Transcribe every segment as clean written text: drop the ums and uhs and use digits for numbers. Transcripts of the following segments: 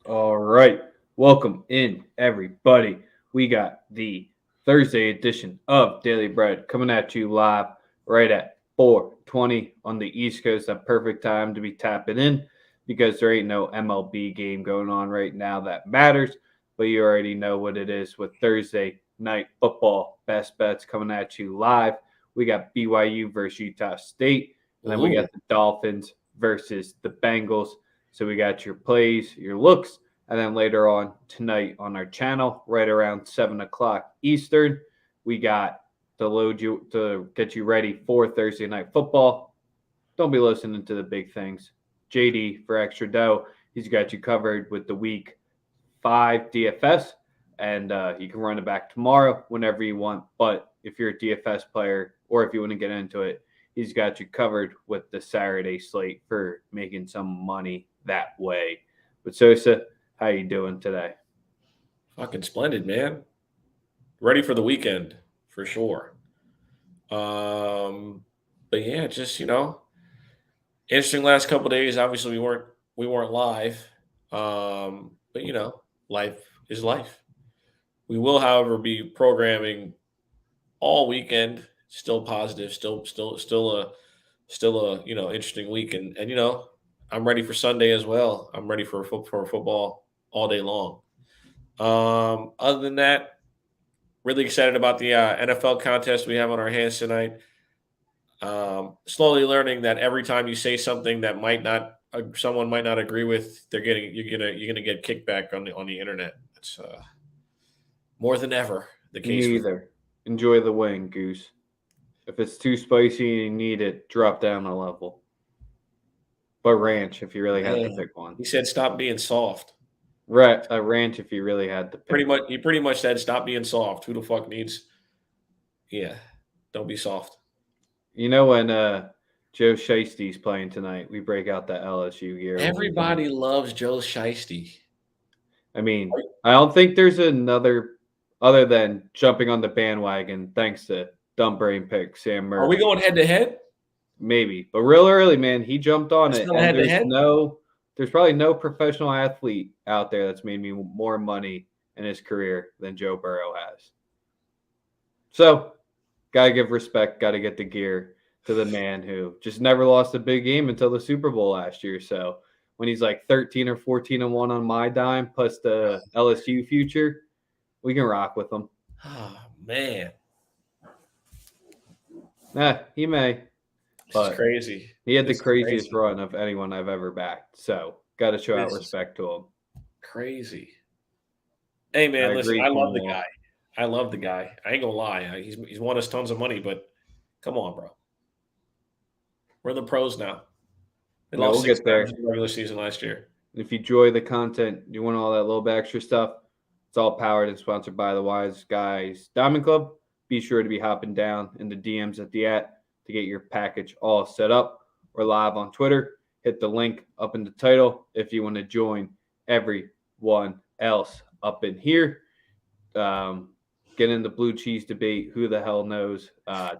All right. Welcome in, everybody. We got the Thursday edition of Daily Bread coming at you live right at 4:20 on the East Coast. A perfect time to be tapping in because there ain't no MLB game going on right now that matters. But you already know what it is with Thursday night football. Best bets coming at you live. We got BYU versus Utah State, and then we Ooh, got the Dolphins versus the Bengals. So we got your plays, your looks, and then later on tonight on our channel, right around 7 o'clock Eastern, we got to load you to get you ready for Thursday night football. Don't be listening to the big things. JD for extra dough. He's got you covered with the week 5 DFS, and you can run it back tomorrow whenever you want. But if you're a DFS player or if you want to get into it, he's got you covered with the Saturday slate for making some money that way. But Sosa, how you doing today? fucking splendid, man. Ready for the weekend for sure. But yeah, just interesting last couple of days. Obviously, we weren't live. But life is life. We will, however, be programming all weekend. Still positive. Still a interesting week. And I'm ready for Sunday as well. I'm ready for football all day long. Other than that, really excited about the NFL contest we have on our hands tonight. Slowly learning that every time you say something that someone might not agree with, you're gonna get kickback on the internet. It's more than ever the case with. Neither. Enjoy the wing, Goose. If it's too spicy and you need it, drop down a level. But ranch if you really had to Man, pick one. he said stop being soft. Ranch if you really had to Pretty pick much, one. he pretty much said stop being soft. Who the fuck needs? Yeah, don't be soft. You know when Joe Shiesty's playing tonight, we break out that LSU gear when we can. Everybody loves Joe Shiesty. I mean, I don't think there's another other than jumping on the bandwagon thanks to dumb brain pick Sam Are we Murphy. going head to head? Maybe, but real early, man, he jumped on It's it, not and head to head. there's probably no professional athlete out there that's made me more money in his career than Joe Burrow has. So, gotta give respect, gotta get the gear to the man who just never lost a big game until the Super Bowl last year. So, when he's like 13 or 14-1 on my dime plus the LSU future, we can rock with him. Oh man, He may, this is but crazy. he had the This is craziest crazy. run of anyone I've ever backed. So, gotta show out This is respect to him. crazy. Hey I man, listen, agree, I love the Cornwall. guy. I love the guy. I ain't gonna lie. He's won us tons of money, but come on, bro. We're in the pros now. They Yeah, lost we'll six get times there. in the regular season last year. If you enjoy the content, you want all that little bit extra stuff, it's all powered and sponsored by the Wise Guys Diamond Club. Be sure to be hopping down in the DMs at the to get your package all set up. Or live on Twitter. Hit the link up in the title if you want to join everyone else up in here. Um, get in the blue cheese debate. Who the hell knows?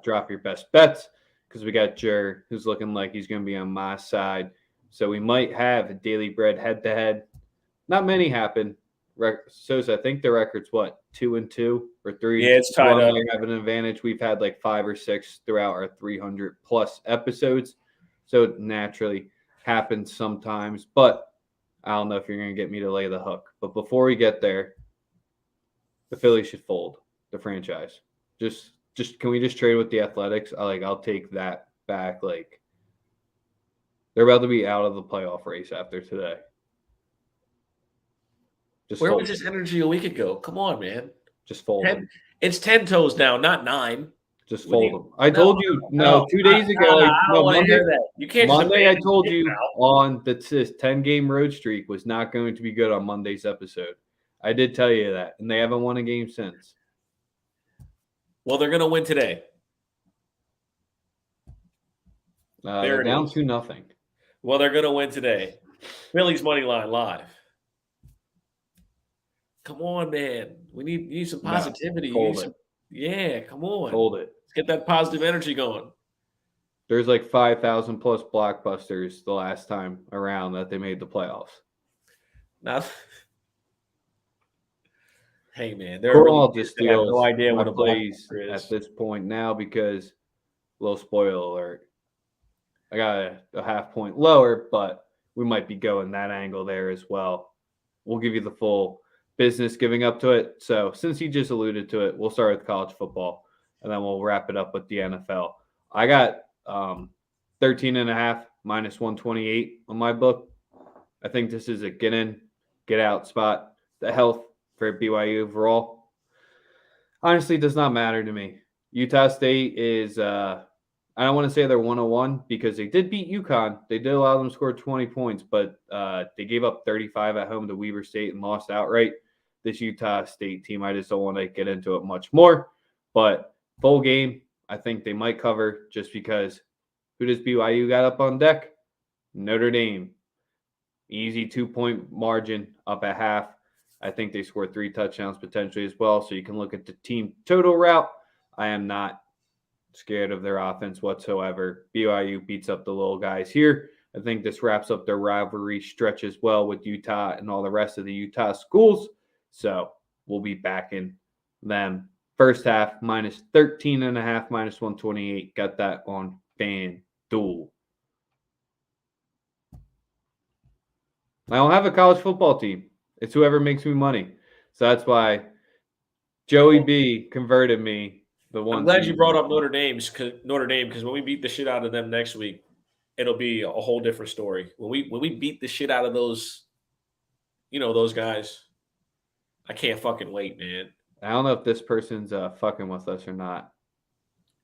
Drop your best bets because we got Jer who's looking like he's going to be on my side. So we might have a Daily Bread head to head. Not many happen. Sosa, I think the record's what, 2-2 or 3 Yeah, and 2. it's tied So I up. might have an advantage. We've had like 5 or 6 throughout our 300 plus episodes. So it naturally happens sometimes. But I don't know if you're going to get me to lay the hook. But before we get there, the Phillies should fold the franchise. Just can we just trade with the Athletics? I'll take that back. Like they're about to be out of the playoff race after today. Just Where fold was it. this energy a week ago? Come on, man. Just fold them. It's 10 toes now, not 9. Just What do fold you? them. I No, told you no, 2 days ago. I don't No, want to Monday. hear that. You can't just Monday, I abandon told it you now. on that this 10-game road streak was not going to be good on Monday's episode. I did tell you that, and they haven't won a game since. Well, they're gonna win today. They're There it down is. 2-0. Well, they're gonna win today. Phillies money line live. Come on, man. We need some No, positivity. fold it. Yeah, come on. Fold it. Let's get that positive energy going. There's like 5,000 plus blockbusters the last time around that they made the playoffs. Not. Hey man, there are really Cornwall kids just that have no steals idea my what a ball plays banter at is. this point now because little spoiler alert. I got a half point lower, but we might be going that angle there as well. We'll give you the full business giving up to it. So since you just alluded to it, we'll start with college football and then we'll wrap it up with the NFL. I got 13 and a half minus 128 on my book. I think this is a get in, get out spot. The health for BYU overall honestly does not matter to me. Utah State is I don't want to say they're 101 because they did beat UConn. They did allow them to score 20 points, but they gave up 35 at home to Weber State and lost outright. This Utah State team, I just don't want to get into it much more. But full game, I think they might cover just because who does BYU got up on deck? Notre Dame. Easy 2-point margin up at half. I think they scored 3 touchdowns potentially as well. So you can look at the team total route. I am not scared of their offense whatsoever. BYU beats up the little guys here. I think this wraps up their rivalry stretch as well with Utah and all the rest of the Utah schools. So we'll be backing them. First half, minus 13 and a half, minus 128. Got that on FanDuel. I don't have a college football team. It's whoever makes me money. So that's why Joey B converted me the I'm one glad you brought season. up Notre Dame because when we beat the shit out of them next week, it'll be a whole different story. When we beat the shit out of those, those guys, I can't fucking wait, man. I don't know if this person's fucking with us or not.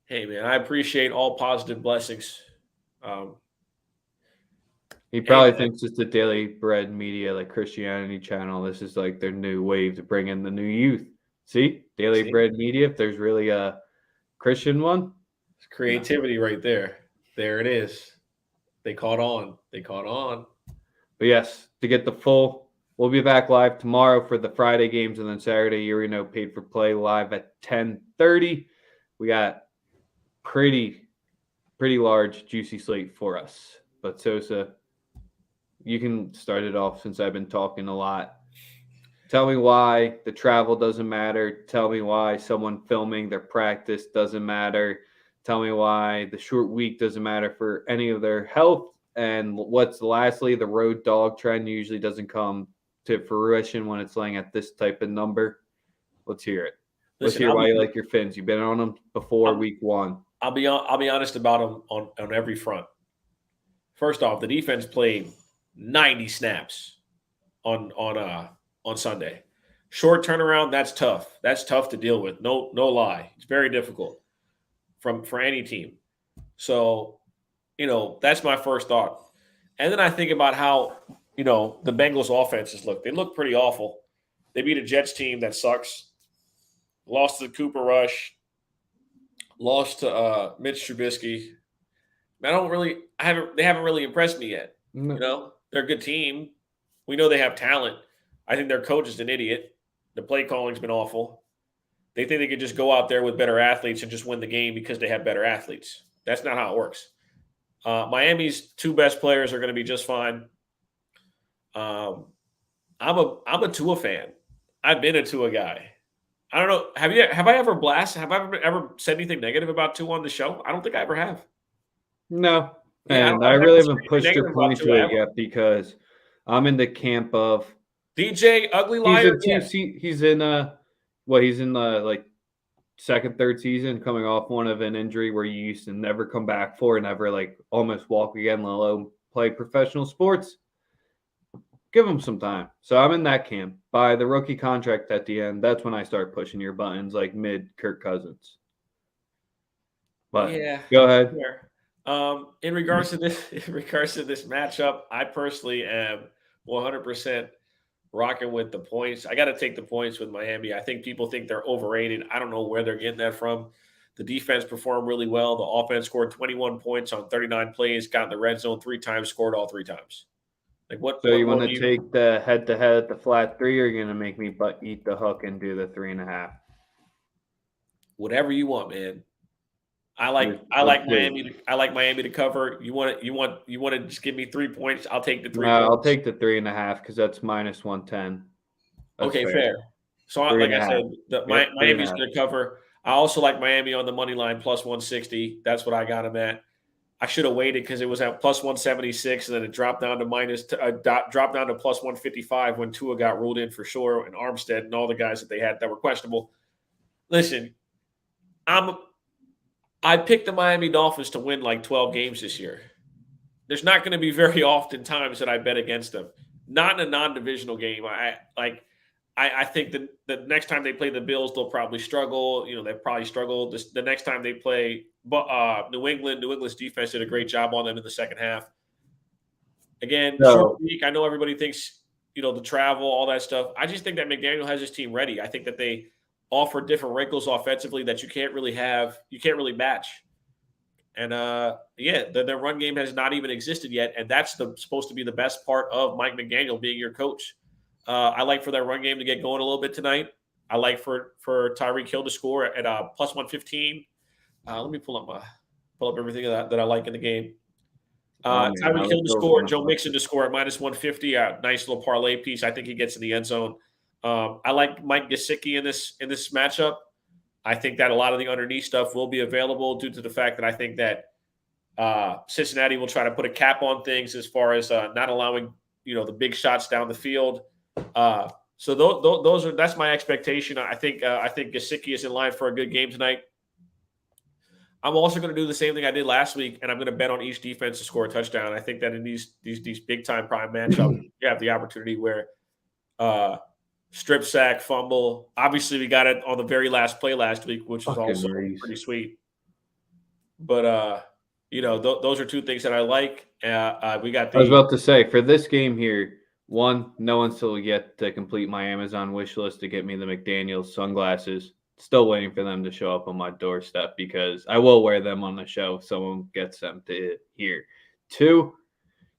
Hey, man, I appreciate all positive blessings. He Hey, probably man, thinks it's the Daily Bread Media, like Christianity channel. This is like their new wave to bring in the new youth. See, Daily see, Bread Media. If there's really a Christian one, it's no. creativity right there. There it is. They caught on. They caught on. But yes, to get the full, we'll be back live tomorrow for the Friday games, and then Saturday, you already know, paid for play live at 10:30. We got pretty large, juicy slate for us. But Sosa, you can start it off since I've been talking a lot. Tell me why the travel doesn't matter. Tell me why someone filming their practice doesn't matter. Tell me why the short week doesn't matter for any of their health. And what's lastly, the road dog trend usually doesn't come to fruition when it's laying at this type of number. Let's hear it. Let's Listen, hear why you like your Fins. You've been on them before I'll, week 1. I'll be honest about them on every front. First off, the defense played 90 snaps on Sunday. Short turnaround, that's tough. That's tough to deal with. No lie. It's very difficult for any team. So, that's my first thought. And then I think about how, the Bengals offenses look. They look pretty awful. They beat a Jets team that sucks. Lost to Cooper Rush. Lost to Mitch Trubisky. They haven't really impressed me yet. They're a good team. We know they have talent. I think their coach is an idiot. The play calling's been awful. They think they could just go out there with better athletes and just win the game because they have better athletes. That's not how it works. Miami's 2 best players are going to be just fine. I'm a Tua fan. I've been a Tua guy. I don't know. Have I ever blasted? Have I ever said anything negative about Tua on the show? I don't think I ever have. No. Yeah, And I I've really never said haven't anything pushed your negative about point to Tua it ever. yet because I'm in the camp of DJ, ugly he's liar in again. he's in he's in the like second, third season coming off one of an injury where you used to never come back for and never like almost walk again, let alone play professional sports. Give him some time. So I'm in that camp. By the rookie contract at the end, that's when I start pushing your buttons like mid Kirk Cousins. But Yeah. go ahead. Fair. In regards to this matchup, I personally am 100% rocking with the points. I got to take the points with Miami. I think people think they're overrated. I don't know where they're getting that from. The defense performed really well. The offense scored 21 points on 39 plays, got in the red zone 3 times, scored all 3 times. Like So you more want do to you take the head to head at the flat 3, or are you going to make me eat the hook and do the 3.5? whatever you want, man. I like Let's see. Miami. I like Miami to cover. You want to just give me 3 points? I'll take the No, 3 I'll points. take the 3.5 because that's minus 110. That's Okay, fair. fair. So, Three like and a I half. said, Yep, three and a Miami's half. going to cover. I also like Miami on the money line plus 160. That's what I got them at. I should have waited because it was at plus 176, and then it dropped down to dropped down to plus 155 when Tua got ruled in for sure, and Armstead and all the guys that they had that were questionable. Listen, I picked the Miami Dolphins to win like 12 games this year. There's not going to be very often times that I bet against them. Not in a non-divisional game. I think that the next time they play the Bills, they'll probably struggle. They'll probably struggle. The next time they play New England's defense did a great job on them in the second half. Again, short So, week. I know everybody thinks, the travel, all that stuff. I just think that McDaniel has his team ready. I think that they offer different wrinkles offensively that you can't really match. And their run game has not even existed yet, and that's supposed to be the best part of Mike McDaniel being your coach. I like for that run game to get going a little bit tonight. I like for Tyreek Hill to score at plus 115. Let me pull up everything that I like in the game. oh man, I Tyreek was Hill to still score, going Joe to Mixon to score at minus 150. A nice little parlay piece. I think he gets in the end zone. I like Mike Gesicki in this matchup. I think that a lot of the underneath stuff will be available due to the fact that I think that Cincinnati will try to put a cap on things as far as not allowing the big shots down the field. So that's my expectation. I think Gesicki is in line for a good game tonight. I'm also going to do the same thing I did last week, and I'm going to bet on each defense to score a touchdown. I think that in these big time prime matchups, you have the opportunity where strip sack, fumble. Obviously, we got it on the very last play last week, which was fucking also Reese. pretty sweet. But those are two things that I like. We got I was the about to say for this game here, one, no one's still yet to complete my Amazon wish list to get me the McDaniels sunglasses. Still waiting for them to show up on my doorstep because I will wear them on the show if someone gets them to here. Two,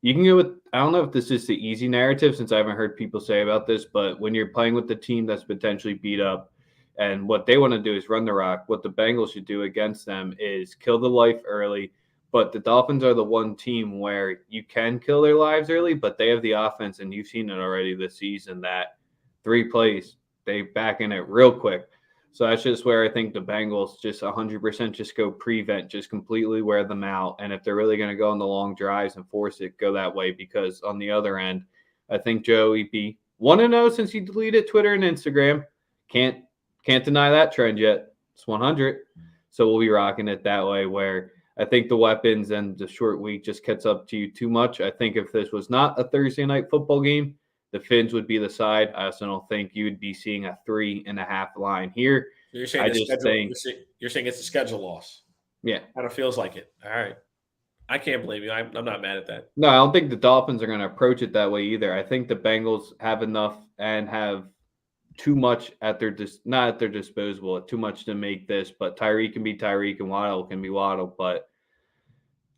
you can go with, I don't know if this is the easy narrative since I haven't heard people say about this, but when you're playing with the team that's potentially beat up and what they want to do is run the rock, what the Bengals should do against them is kill the life early. But the Dolphins are the one team where you can kill their lives early, but they have the offense, and you've seen it already this season that 3 plays, they back in it real quick. So that's just where I think the Bengals just 100% just go prevent, just completely wear them out. And if they're really going to go on the long drives and force it, go that way. Because on the other end, I think Joey B 1-0 since he deleted Twitter and Instagram. Can't deny that trend yet. It's 100. So we'll be rocking it that way where I think the weapons and the short week just gets up to you too much. I think if this was not a Thursday night football game, the Fins would be the side. I also don't think you would be seeing a 3.5 line here. you're saying I the just schedule. think, You're saying it's a schedule loss. yeah. Kind of feels like it. All right. I can't blame you. I'm not mad at that. No, I don't think the Dolphins are going to approach it that way either. I think the Bengals have enough and have too much at their not at their disposal, too much to make this. But Tyreek can be Tyreek and Waddle can be Waddle. But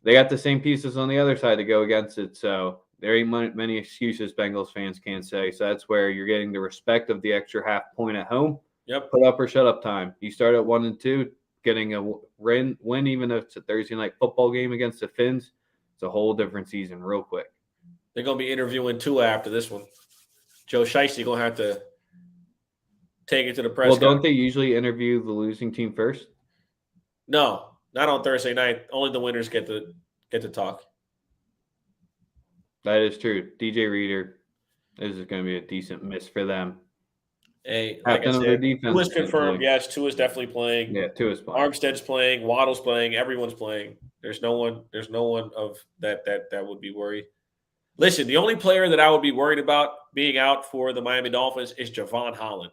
they got the same pieces on the other side to go against it. So there ain't many excuses Bengals fans can't say. So that's where you're getting the respect of the extra half point at home. Yep. Put up or shut up time. You start at 1-2, getting a win, even if it's a Thursday night football game against the Fins. It's a whole different season real quick. They're going to be interviewing Tua after this one. Joe Shiesty going to have to take it to the press. Well, don't they usually interview the losing team first? No, not on Thursday night. Only the winners get to talk. That is true. DJ Reader, this is going to be a decent miss for them. Hey, like I said, Tua's confirmed. Yes, Tua's definitely playing. Yeah, Tua's playing. Armstead's playing. Waddle's playing. Everyone's playing. There's no one of that would be worried. Listen, the only player that I would be worried about being out for the Miami Dolphins is Javon Holland.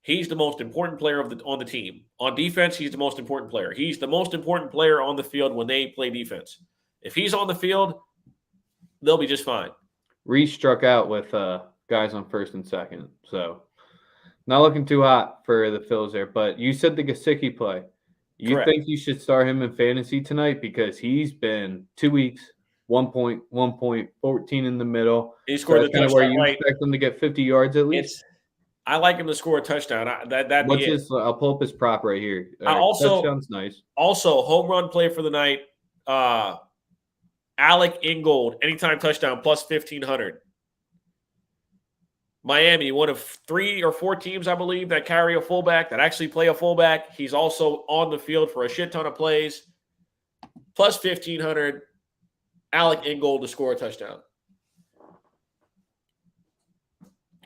He's the most important player on the team. On defense, he's the most important player. He's the most important player on the field when they play defense. If he's on the field, they'll be just fine. Reese struck out with guys on first and second, so not looking too hot for the Phils there. But you said the Gesicki play. You Correct. think you should start him in fantasy tonight because he's been 2 weeks, 1 point, 1 point, 14 in the middle. He scored the kind of where touchdown you right. expect him to get 50 yards at least. I like him to score a touchdown. That'd be What's it. his? I'll pull up his prop right here. I Touchdown's nice. also home run play for the night. Alec Ingold, anytime touchdown, plus 1,500. Miami, one of 3 or 4 teams, I believe, that carry a fullback, that actually play a fullback. He's also on the field for a shit ton of plays. Plus 1,500. Alec Ingold to score a touchdown.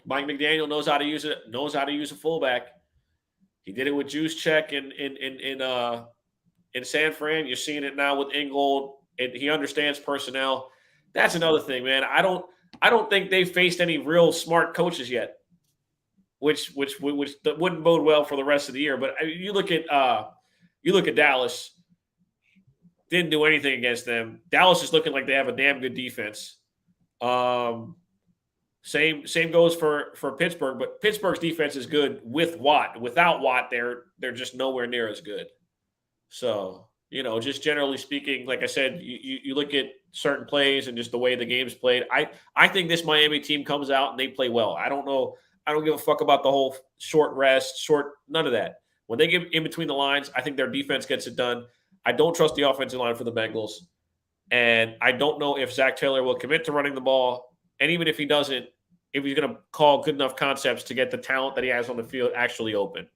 Mike McDaniel knows how to use it. Knows how to use a fullback. He did it with Juice Check in San Fran. You're seeing it now with Ingold, and he understands personnel. That's another thing, man. I don't think they've faced any real smart coaches yet, which wouldn't bode well for the rest of the year. But you look at Dallas. Didn't do anything against them. Dallas is looking like they have a damn good defense. Same goes for Pittsburgh, but Pittsburgh's defense is good with Watt. Without Watt, they're just nowhere near as good. So, just generally speaking, like I said, you look at certain plays and just the way the game's played. I think this Miami team comes out and they play well. I don't give a fuck about the whole short rest, none of that. When they get in between the lines, I think their defense gets it done. I don't trust the offensive line for the Bengals. And I don't know if Zach Taylor will commit to running the ball. And even if he doesn't, if he's going to call good enough concepts to get the talent that he has on the field actually open.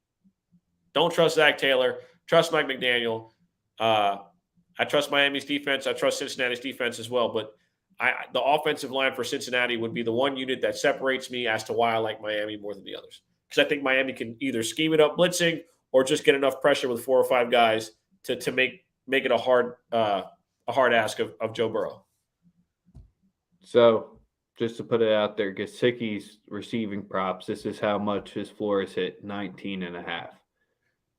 Don't trust Zach Taylor. Trust Mike McDaniel. I trust Miami's defense. I trust Cincinnati's defense as well. But the offensive line for Cincinnati would be the one unit that separates me as to why I like Miami more than the others. Because I think Miami can either scheme it up blitzing or just get enough pressure with 4 or 5 guys to make it a hard ask of Joe Burrow. So, just to put it out there, Gesicki's receiving props, this is how much his floor is hit, 19.5.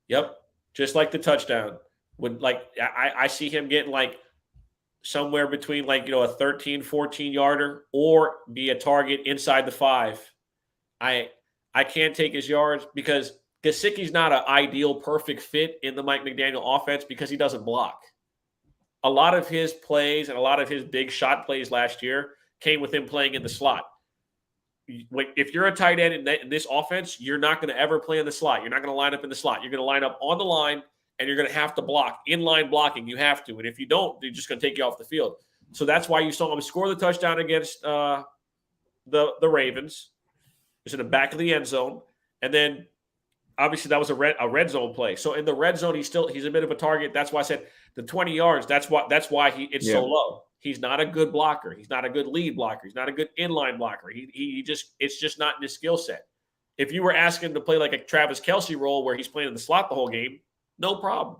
Yep. Just like the touchdown. I see him getting somewhere between a 13, 14 yarder or be a target inside the 5. I can't take his yards because Gesicki's not an ideal perfect fit in the Mike McDaniel offense because he doesn't block. A lot of his plays and a lot of his big shot plays last year came with him playing in the slot. If you're a tight end in this offense, you're not going to ever play in the slot. You're not going to line up in the slot. You're going to line up on the line, and you're going to have to block. Inline blocking, you have to. And if you don't, they're just going to take you off the field. So that's why you saw him score the touchdown against the Ravens. It's in the back of the end zone. And then, obviously, that was a red zone play. So in the red zone, he's a bit of a target. That's why I said the 20 yards. That's why it's so low. He's not a good blocker. He's not a good lead blocker. He's not a good inline blocker. It's just not in his skill set. If you were asking him to play like a Travis Kelce role where he's playing in the slot the whole game, no problem.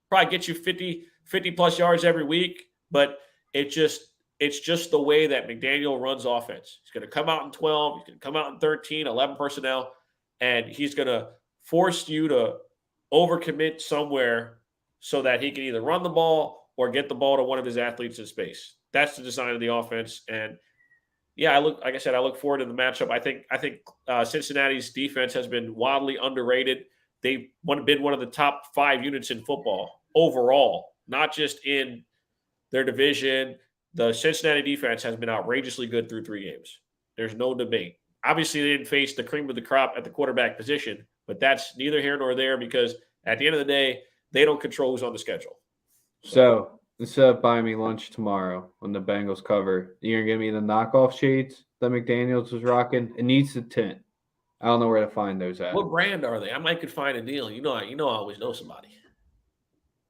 Probably get you 50 plus yards every week, but it's just the way that McDaniel runs offense. He's going to come out in 12. He's going to come out in 13, 11 personnel, and he's going to force you to overcommit somewhere so that he can either run the ball or get the ball to one of his athletes in space. That's the design of the offense. And I look forward to the matchup. I think Cincinnati's defense has been wildly underrated. They've been one of the top 5 units in football overall, not just in their division. The Cincinnati defense has been outrageously good through 3 games. There's no debate. Obviously, they didn't face the cream of the crop at the quarterback position, but that's neither here nor there because at the end of the day, they don't control who's on the schedule. So instead of buying me lunch tomorrow when the Bengals cover, you're going to give me the knockoff shades that McDaniels was rocking? It needs the tint. I don't know where to find those at. What brand are they? I might could find a deal. I always know somebody.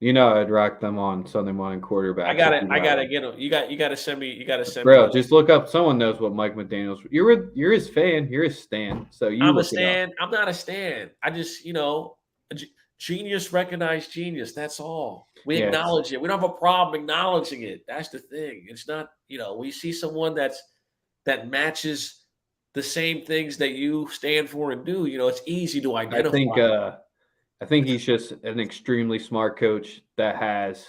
I'd rock them on Sunday morning quarterback. I gotta get them. You got to send me. Bro, just look up. Someone knows what Mike McDaniel's. You're his fan. You're his stan. So I'm a stan. I'm not a stan. I just genius recognize genius. That's all. We acknowledge it. We don't have a problem acknowledging it. That's the thing. It's not. We see someone that matches the same things that you stand for and do. It's easy to identify. I think he's just an extremely smart coach that has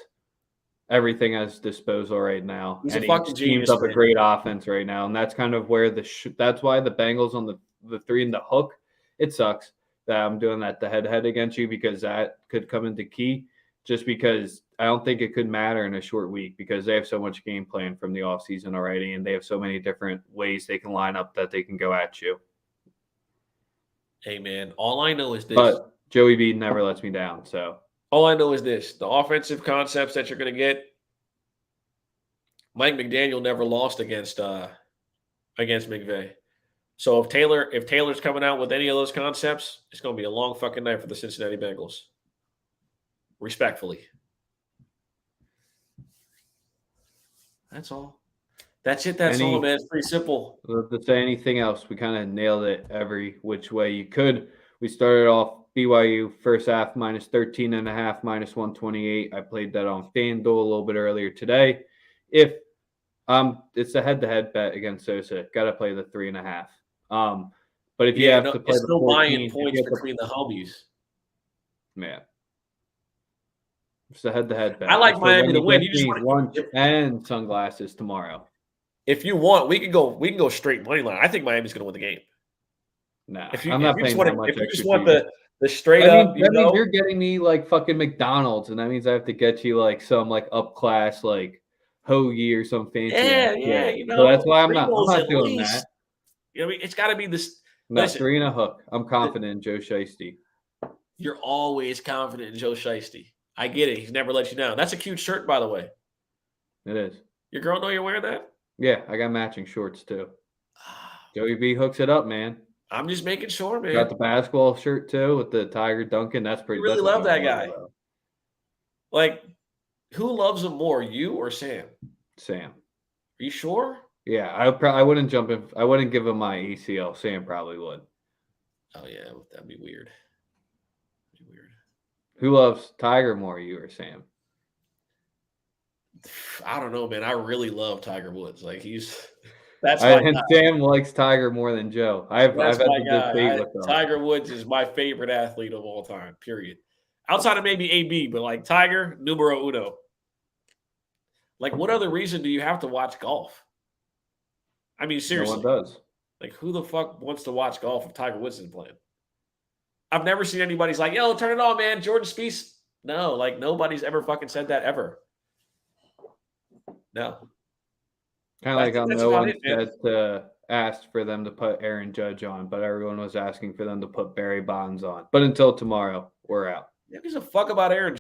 everything at his disposal right now. He's a fucking genius. Teams up a great offense right now, and that's kind of where that's why the Bengals on the 3 in the hook. It sucks that I'm doing that the head-to-head against you because that could come into key. Just because I don't think it could matter in a short week because they have so much game plan from the offseason already, and they have so many different ways they can line up that they can go at you. Hey, man, all I know is this. But Joey B never lets me down. So All I know is this. The offensive concepts that you're going to get, Mike McDaniel never lost against McVay. So if Taylor's coming out with any of those concepts, it's going to be a long fucking night for the Cincinnati Bengals. Respectfully. That's all. That's it. That's all, man. It's pretty simple. To say anything else, we kind of nailed it every which way you could. We started off BYU first half minus 13.5, minus 128. I played that on FanDuel a little bit earlier today. If it's a head-to-head bet against Sosa, got to play the 3.5. But if you have to play it's the still 14, buying points between the homies. Man, it's a head-to-head bet. I like Miami to win. You just want lunch and sunglasses tomorrow. If you want, we can go straight money line. I think Miami's going to win the game. Nah, I'm not paying that much. If you just want the straight up, that means you're getting me like fucking McDonald's, and that means I have to get you like some like up class like hoagie or some fancy. Yeah. So that's why I'm not doing that. You know, what I mean, it's got to be this. No, 3 and a hook. I'm confident in Joe Shiesty. You're always confident in Joe Shiesty. I get it. He's never let you down. That's a cute shirt, by the way. It is. Your girl know you're wearing that? Yeah, I got matching shorts too. Joey B hooks it up, man. I'm just making sure, man. Got the basketball shirt too with the Tiger Duncan. That's pretty. I really love that guy. Like, who loves him more, you or Sam? Sam. Are you sure? Yeah, I wouldn't jump in. I wouldn't give him my ACL. Sam probably would. Oh yeah, that'd be weird. Who loves Tiger more, you or Sam? I don't know, man. I really love Tiger Woods. Like that's my guy. Sam likes Tiger more than Joe. I've had the debate with him. Tiger Woods is my favorite athlete of all time. Period. Outside of maybe AB, but like Tiger, numero uno. Like, what other reason do you have to watch golf? I mean, seriously. No one does. Like, who the fuck wants to watch golf if Tiger Woods isn't playing? I've never seen anybody's like, yo, turn it on, man. Jordan Spieth. No, like nobody's ever fucking said that ever. No. Kind of like how no one asked for them to put Aaron Judge on, but everyone was asking for them to put Barry Bonds on. But until tomorrow, we're out. Who gives a fuck about Aaron